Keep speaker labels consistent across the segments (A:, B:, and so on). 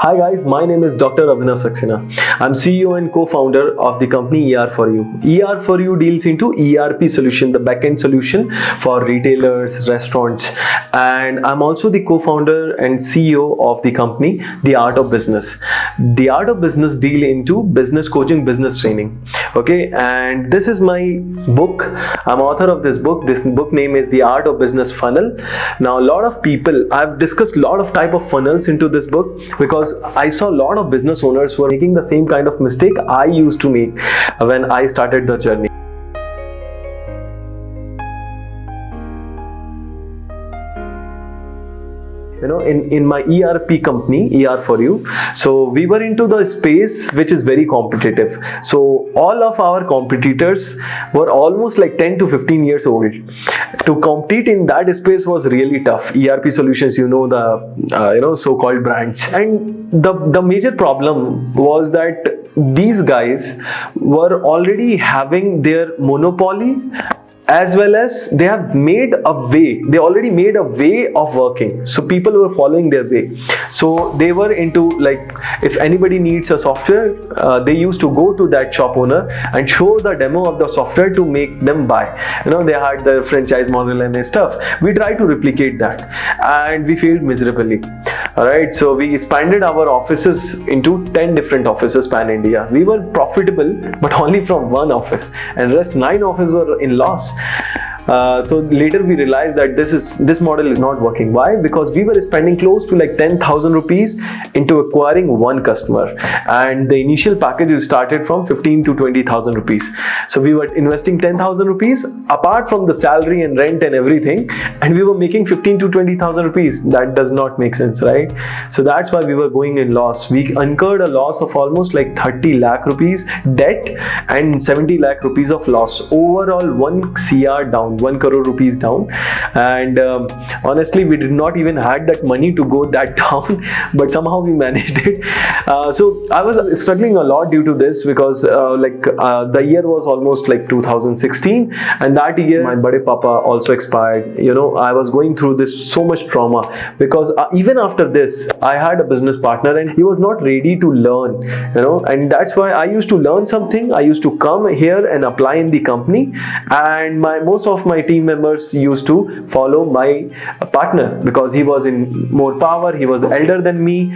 A: Hi guys, my name is Dr. Abhinav Saxena. I'm CEO and co-founder of the company ER4U. ER4U deals into ERP solution, the backend solution for retailers, restaurants, and I'm also the co-founder and CEO of the company The Art of Business. The Art of Business deal into business coaching, business training. Okay, and this is my book. I'm author of this book. This book name is The Art of Business Funnel. Now, a lot of people, I've discussed a lot of type of funnels into this book because I saw a lot of business owners who are making the same kind of mistake I used to make when I started the journey. In my ERP company, ER4U, so we were into the space which is very competitive. So all of our competitors were almost like 10 to 15 years old. To compete in that space was really tough. ERP solutions, the so-called brands, and the major problem was that these guys were already having their monopoly, as well as they already made a way of working. So people were following their way. So they were into, like, if anybody needs a software, they used to go to that shop owner and show the demo of the software to make them buy. They had the franchise model and stuff. We tried to replicate that and we failed miserably. Alright, so we expanded our offices into 10 different offices pan India. We were profitable, but only from one office, and rest 9 offices were in loss. So later we realized that this model is not working. Why? Because we were spending close to like 10,000 rupees into acquiring one customer, and the initial package started from 15 to 20,000 rupees. So we were investing 10,000 rupees apart from the salary and rent and everything, and we were making 15 to 20,000 rupees. That does not make sense, right? So that's why we were going in loss. We incurred a loss of almost like 30 lakh rupees debt and 70 lakh rupees of loss. Overall 1 CR down, 1 crore rupees down, and honestly we did not even had that money to go that down, but somehow we managed it. So I was struggling a lot due to this, because the year was almost like 2016, and that year my bade papa also expired. I was going through this so much trauma, because even after this I had a business partner and he was not ready to learn, and that's why I used to learn something. I used to come here and apply in the company, and most of my team members used to follow my partner because he was in more power, he was elder than me,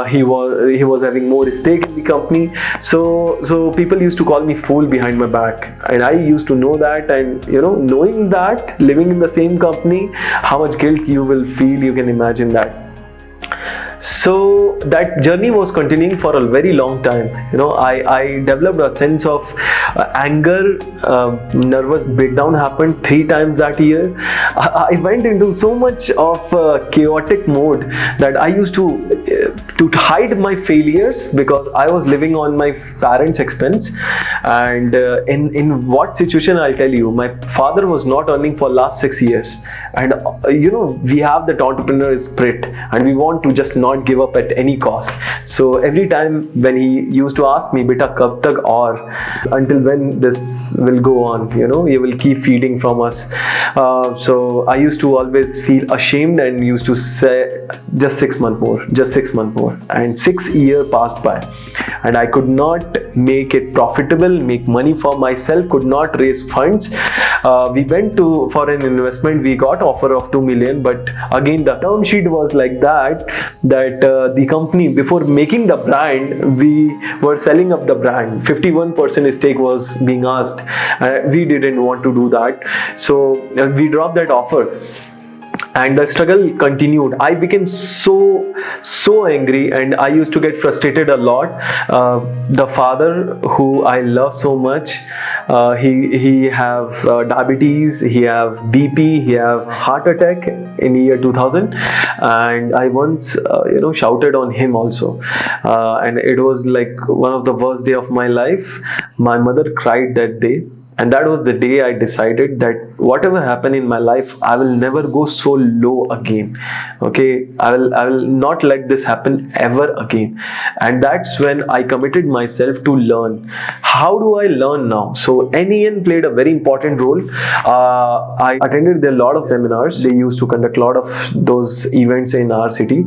A: he was having more stake in the company. So people used to call me fool behind my back, and I used to know that, and knowing that, living in the same company, how much guilt you will feel, you can imagine that. So that journey was continuing for a very long time. I developed a sense of anger. Nervous breakdown happened 3 times that year. I went into so much of chaotic mode that I used to hide my failures, because I was living on my parents' expense. And in what situation, I'll tell you, my father was not earning for last 6 years, and we have that entrepreneur spirit, and we want to just not give up at any cost. So every time when he used to ask me, beta kab tak aur, until when this will go on, you will keep feeding from us. So I used to always feel ashamed and used to say, just 6 months more, and 6 years passed by, and I could not make it profitable, make money for myself, could not raise funds. We went for an investment. We got offer of 2 million, but again the term sheet was like that the company, before making the brand, we were selling up the brand. 51% stake was being asked. We didn't want to do that, so we dropped that offer. And the struggle continued. I became so angry, and I used to get frustrated a lot. The father, who I love so much, he have diabetes, he have BP, he have heart attack in year 2000, and I once shouted on him also, and it was like one of the worst day of my life. My mother cried that day. And that was the day I decided that whatever happened in my life, I will never go so low again. Okay, I will not let this happen ever again. And that's when I committed myself to learn. How do I learn now? So NEN played a very important role. I attended a lot of seminars. They used to conduct a lot of those events in our city.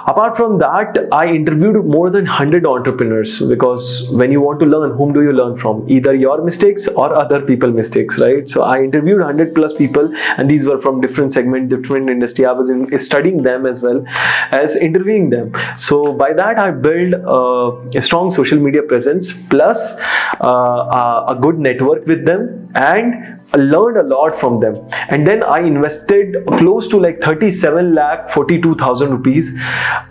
A: Apart from that, I interviewed more than 100 entrepreneurs, because when you want to learn, whom do you learn from? Either your mistakes or other people mistakes, right? So I interviewed 100 plus people, and these were from different segment, different industry. I was studying them as well as interviewing them. So by that, I built a strong social media presence, plus a good network with them, and learned a lot from them. And then I invested close to like 37 lakh 42,000 rupees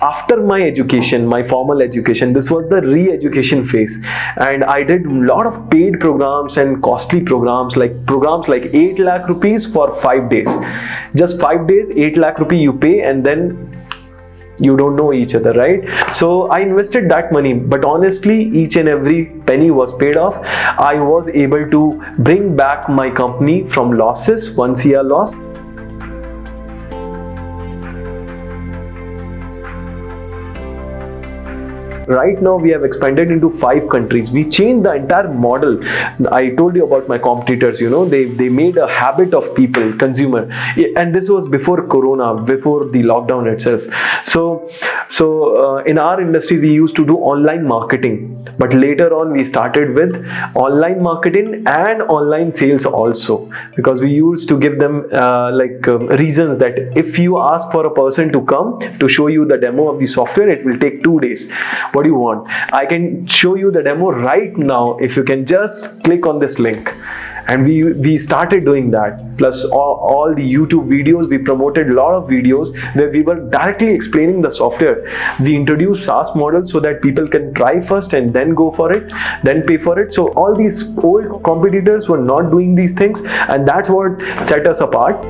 A: after my education, my formal education. This was the re-education phase, and I did a lot of paid programs and costly programs like 8 lakh rupees for 5 days. Just 5 days, 8 lakh rupee you pay, and then you don't know each other, right? So I invested that money, but honestly, each and every penny was paid off. I was able to bring back my company from losses, 1 CR loss. Right now we have expanded into 5 countries. We changed the entire model. I told you about my competitors, they made a habit of people, consumer, and this was before Corona, before the lockdown itself. So in our industry we used to do online marketing, but later on we started with online marketing and online sales also, because we used to give them reasons that if you ask for a person to come to show you the demo of the software, it will take 2 days. What do you want? I can show you the demo right now if you can just click on this link. And we started doing that. Plus all the YouTube videos, we promoted a lot of videos where we were directly explaining the software. We introduced SaaS model so that people can try first and then go for it, then pay for it. So all these old competitors were not doing these things, and that's what set us apart.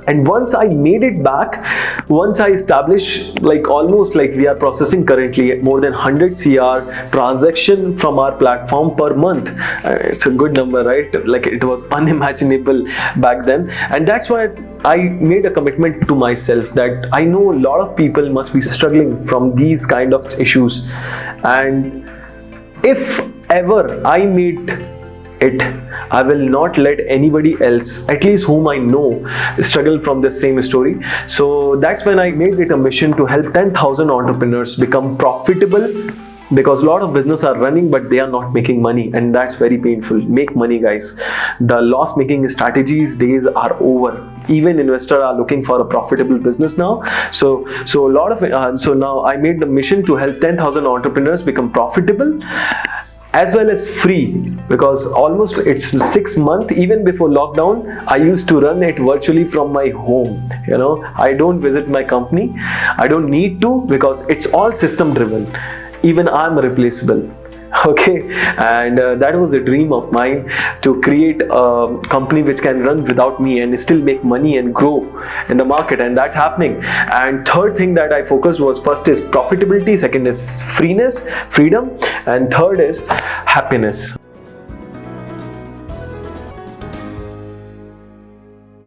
A: And once I made it back, once I established almost we are processing currently more than 100 CR transaction from our platform per month. It's a good number, right? It was unimaginable back then. And that's why I made a commitment to myself that I know a lot of people must be struggling from these kind of issues. And if ever I made it, I will not let anybody else, at least whom I know, struggle from the same story. So that's when I made it a mission to help 10,000 entrepreneurs become profitable, because a lot of business are running but they are not making money, and that's very painful. Make money, guys. The loss making strategies days are over. Even investors are looking for a profitable business now. So now I made the mission to help 10,000 entrepreneurs become profitable as well as free, because almost it's 6 months. Even before lockdown, I used to run it virtually from my home. I don't visit my company. I don't need to, because it's all system driven. Even I'm replaceable. Okay, and that was a dream of mine, to create a company which can run without me and still make money and grow in the market, and that's happening. And third thing that I focused was, first is profitability, second is freedom, and third is happiness.